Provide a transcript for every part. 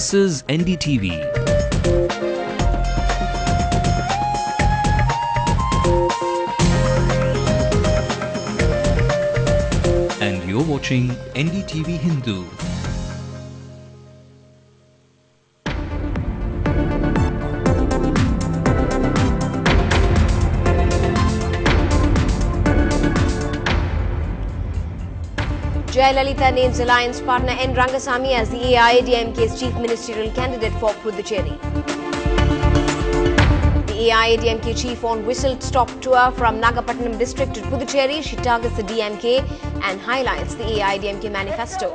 This is NDTV. And you're watching NDTV Hindu. Jayalalitha names alliance partner N. Rangasamy as the AIADMK's chief ministerial candidate for Puducherry. The AIADMK chief on whistle-stop tour from Nagapattinam district to Puducherry. She targets the DMK and highlights the AIADMK manifesto.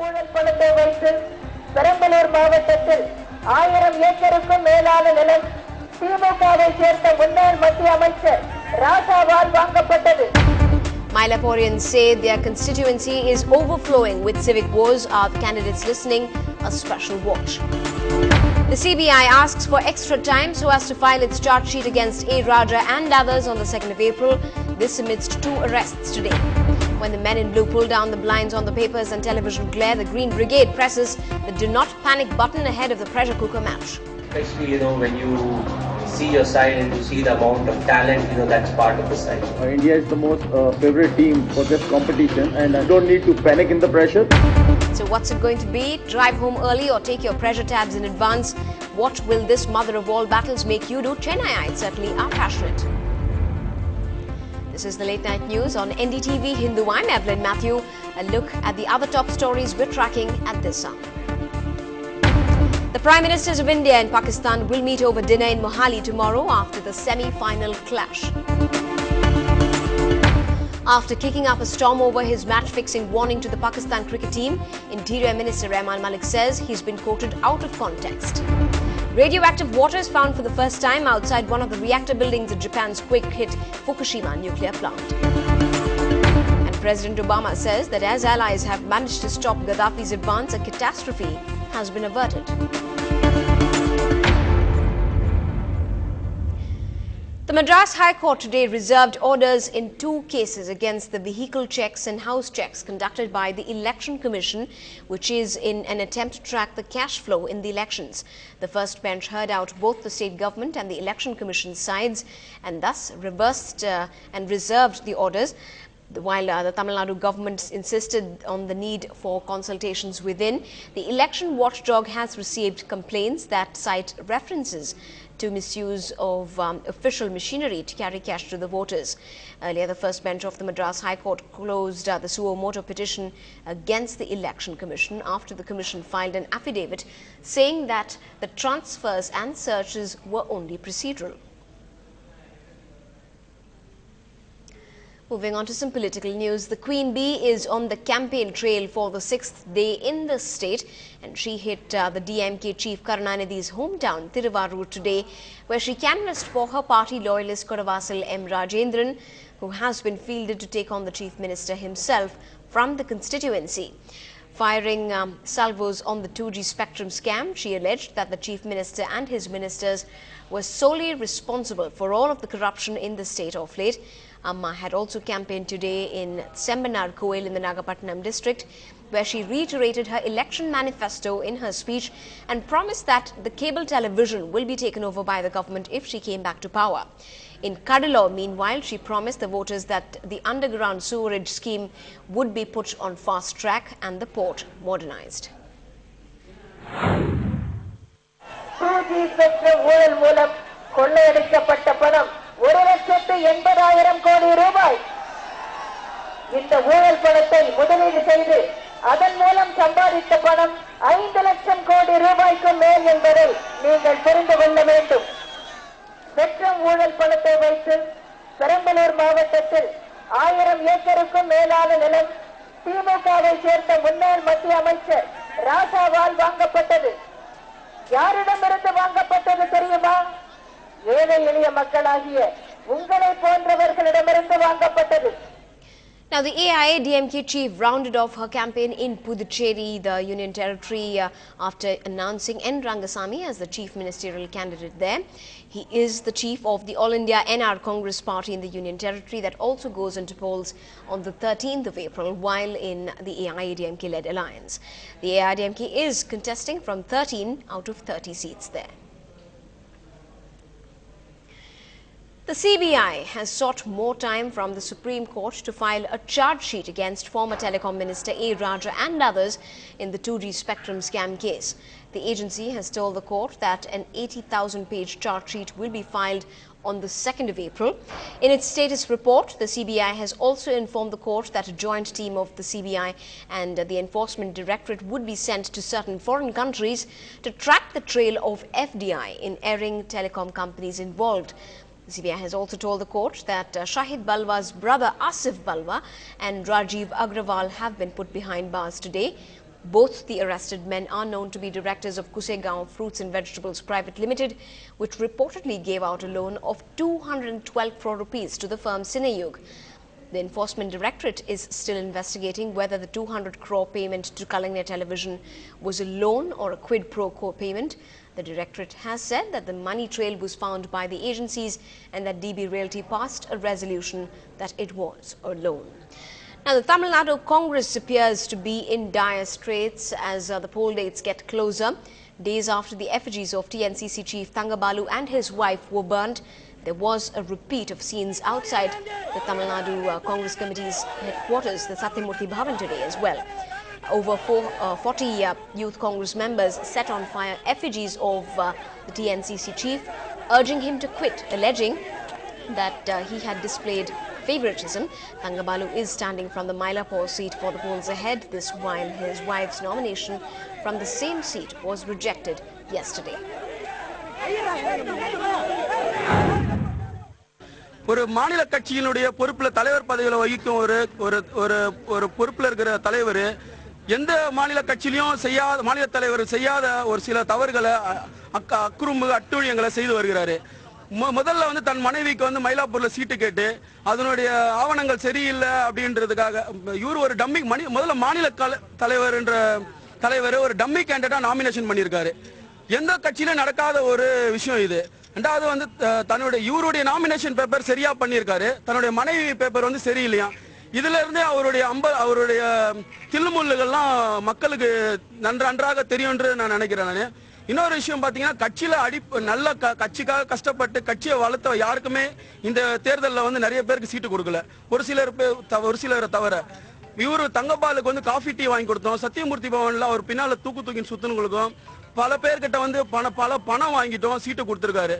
Mylaporians say their constituency is overflowing with civic woes. Are the candidates listening? A special watch. The CBI asks for extra time so as to file its charge sheet against A. Raja and others on the 2nd of April. This amidst 2 arrests today. When the men in blue pull down the blinds on the papers and television glare, the Green Brigade presses the do not panic button ahead of the pressure cooker match. Especially, when you see your side and you see the amount of talent, that's part of the side. India is the most favorite team for this competition, and I don't need to panic in the pressure. So what's it going to be? Drive home early or take your pressure tabs in advance? What will this mother of all battles make you do? Chennaiites certainly are passionate. This is the Late Night News on NDTV Hindu. I'm Evelyn Matthew. A look at the other top stories we're tracking at this hour. The Prime Ministers of India and Pakistan will meet over dinner in Mohali tomorrow after the semi-final clash. After kicking up a storm over his match-fixing warning to the Pakistan cricket team, Interior Minister Rehman Malik says he's been quoted out of context. Radioactive water is found for the first time outside one of the reactor buildings at Japan's quick-hit Fukushima nuclear plant. And President Obama says that as allies have managed to stop Gaddafi's advance, a catastrophe has been averted. The Madras High Court today reserved orders in 2 cases against the vehicle checks and house checks conducted by the Election Commission, which is in an attempt to track the cash flow in the elections. The first bench heard out both the state government and the Election Commission sides and thus reversed and reserved the orders. While the Tamil Nadu government insisted on the need for consultations within, the election watchdog has received complaints that cite references to misuse of official machinery to carry cash to the voters. Earlier, the first bench of the Madras High Court closed the suo motu petition against the Election Commission after the Commission filed an affidavit saying that the transfers and searches were only procedural. Moving on to some political news, the Queen Bee is on the campaign trail for the 6th day in the state, and she hit the DMK chief Karunanidhi's hometown, Thiruvarur, today, where she canvassed for her party loyalist Kodavasil M. Rajendran, who has been fielded to take on the chief minister himself from the constituency. Firing salvos on the 2G spectrum scam, she alleged that the chief minister and his ministers were solely responsible for all of the corruption in the state of late. Amma had also campaigned today in Sembanar Koil in the Nagapattinam district, where she reiterated her election manifesto in her speech and promised that the cable television will be taken over by the government if she came back to power. In Kadalur, meanwhile, she promised the voters that the underground sewerage scheme would be put on fast track and the port modernized. 2G spectrum ஊழல் மூலம் கொள்ளையடிக்கப்பட்ட பணம் 1,80,000 கோடி ரூபாய். இந்த ஊழல் பணத்தை முதலீடு செய்து அதன் மூலம் சம்பாதித்த பணம் 5 லட்சம் கோடி ரூபாய்க்கும் மேல் என்பதை நீங்கள் புரிந்து கொள்ள வேண்டும். ஸ்பெக்ட்ரம் ஊழல் பணத்தை வைத்து பெரம்பலூர் மாவட்டத்தில் 1000 ஏக்கருக்கும் மேலான நிலம் திமுகவை சேர்ந்த முன்னாள் மத்திய அமைச்சர் ராசாவால் வாங்கப்பட்டது. யாரிடமிருந்து வாங்கப்பட்டது தெரியுமா? ஏழை எளிய மக்களாகிய உங்களை போன்றவர்களிடமிருந்து வாங்கப்பட்டது. Now, the AIADMK chief rounded off her campaign in Puducherry, the Union Territory, after announcing N. Rangasamy as the chief ministerial candidate there. He is the chief of the All India NR Congress Party in the Union Territory that also goes into polls on the 13th of April, while in the AIADMK-led alliance. The AIADMK is contesting from 13 out of 30 seats there. The CBI has sought more time from the Supreme Court to file a charge sheet against former Telecom Minister A. Raja and others in the 2G Spectrum scam case. The agency has told the court that an 80,000-page charge sheet will be filed on the 2nd of April. In its status report, the CBI has also informed the court that a joint team of the CBI and the Enforcement Directorate would be sent to certain foreign countries to track the trail of FDI in erring telecom companies involved. The CBI has also told the court that Shahid Balwa's brother Asif Balwa and Rajiv Agrawal have been put behind bars today. Both the arrested men are known to be directors of Kusegaon Fruits and Vegetables Private Limited, which reportedly gave out a loan of 212 crore rupees to the firm Cineyug. The Enforcement Directorate is still investigating whether the 200 crore payment to Kalangnia Television was a loan or a quid pro quo payment. The Directorate has said that the money trail was found by the agencies and that DB Realty passed a resolution that it was a loan. Now, the Tamil Nadu Congress appears to be in dire straits as the poll dates get closer. Days after the effigies of TNCC chief Thangabalu and his wife were burnt, there was a repeat of scenes outside the Tamil Nadu Congress Committee's headquarters, the Satyamurthy Bhavan, today as well. Over 40 Youth Congress members set on fire effigies of the TNCC chief, urging him to quit, alleging that he had displayed favoritism. Thangabalu is standing from the Mylapore seat for the polls ahead, this while his wife's nomination from the same seat was rejected yesterday. ஒரு மாநில கட்சியினுடைய பொறுப்புல தலைவர் பதவியில வகிக்கும் ஒரு பொறுப்புல இருக்கிற தலைவர் எந்த மாநில கட்சியிலும் செய்யாத மாநில தலைவர் செய்யாத ஒரு சில தவறுகளை அக்குறும்பு அட்டூழியங்களை செய்து வருகிறாரு. முதல்ல வந்து தன் மனைவிக்கு வந்து மயிலாப்பூர்ல சீட்டு கேட்டு அதனுடைய ஆவணங்கள் சரியில்லை அப்படின்றதுக்காக இவர் ஒரு டம்மி முதல்ல மாநில தலைவர் ஒரு டம்மி கேண்டிடேட்டா நாமினேஷன் பண்ணியிருக்காரு. எந்த கட்சியிலும் நடக்காத ஒரு விஷயம் இது. ரெண்டாவது வந்து தன்னுடைய இவருடைய நாமினேஷன் பேப்பர் சரியா பண்ணியிருக்காரு, தன்னுடைய மனைவி பேப்பர் வந்து சரியில்லையா. இதுல இருந்தே அவருடைய தில்லுமுல்லுகள்லாம் மக்களுக்கு நன்றாக தெரியும் என்று நான் நினைக்கிறேன். நான் இன்னொரு விஷயம் பாத்தீங்கன்னா கட்சியில நல்ல கட்சிக்காக கஷ்டப்பட்டு கட்சியை வளர்த்த யாருக்குமே இந்த தேர்தலில் வந்து நிறைய பேருக்கு சீட்டு கொடுக்கல. ஒரு சிலரை தவிர இவரு தங்கபாலுக்கு வந்து காஃபி டீ வாங்கி கொடுத்தோம். சத்தியமூர்த்தி பவன்ல அவர் பின்னால தூக்கி சுத்துனுங்களுக்கும் பல பேர்கிட்ட வந்து பணம் வாங்கிட்டோம், சீட்டு கொடுத்திருக்காரு.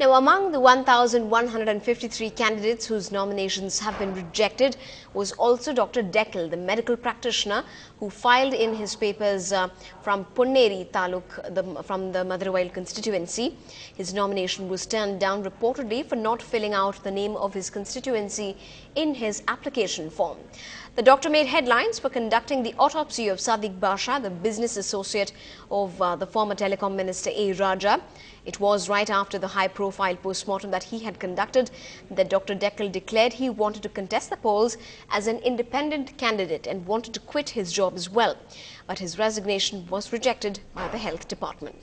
Now, among the 1,153 candidates whose nominations have been rejected was also Dr. Deckel, the medical practitioner who filed in his papers from Ponneri Taluk, from the Madurai constituency. His nomination was turned down reportedly for not filling out the name of his constituency in his application form. The doctor made headlines for conducting the autopsy of Sadiq Basha, the business associate of the former telecom minister A. Raja. It was right after the high-profile post-mortem that he had conducted that Dr. Deckel declared he wanted to contest the polls as an independent candidate and wanted to quit his job as well. But his resignation was rejected by the health department.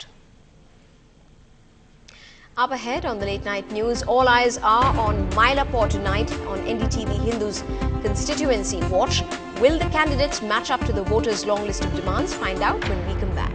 Up ahead on the late night news, all eyes are on Mylapore tonight on NDTV Hindu's constituency watch. Will the candidates match up to the voters' long list of demands? Find out when we come back.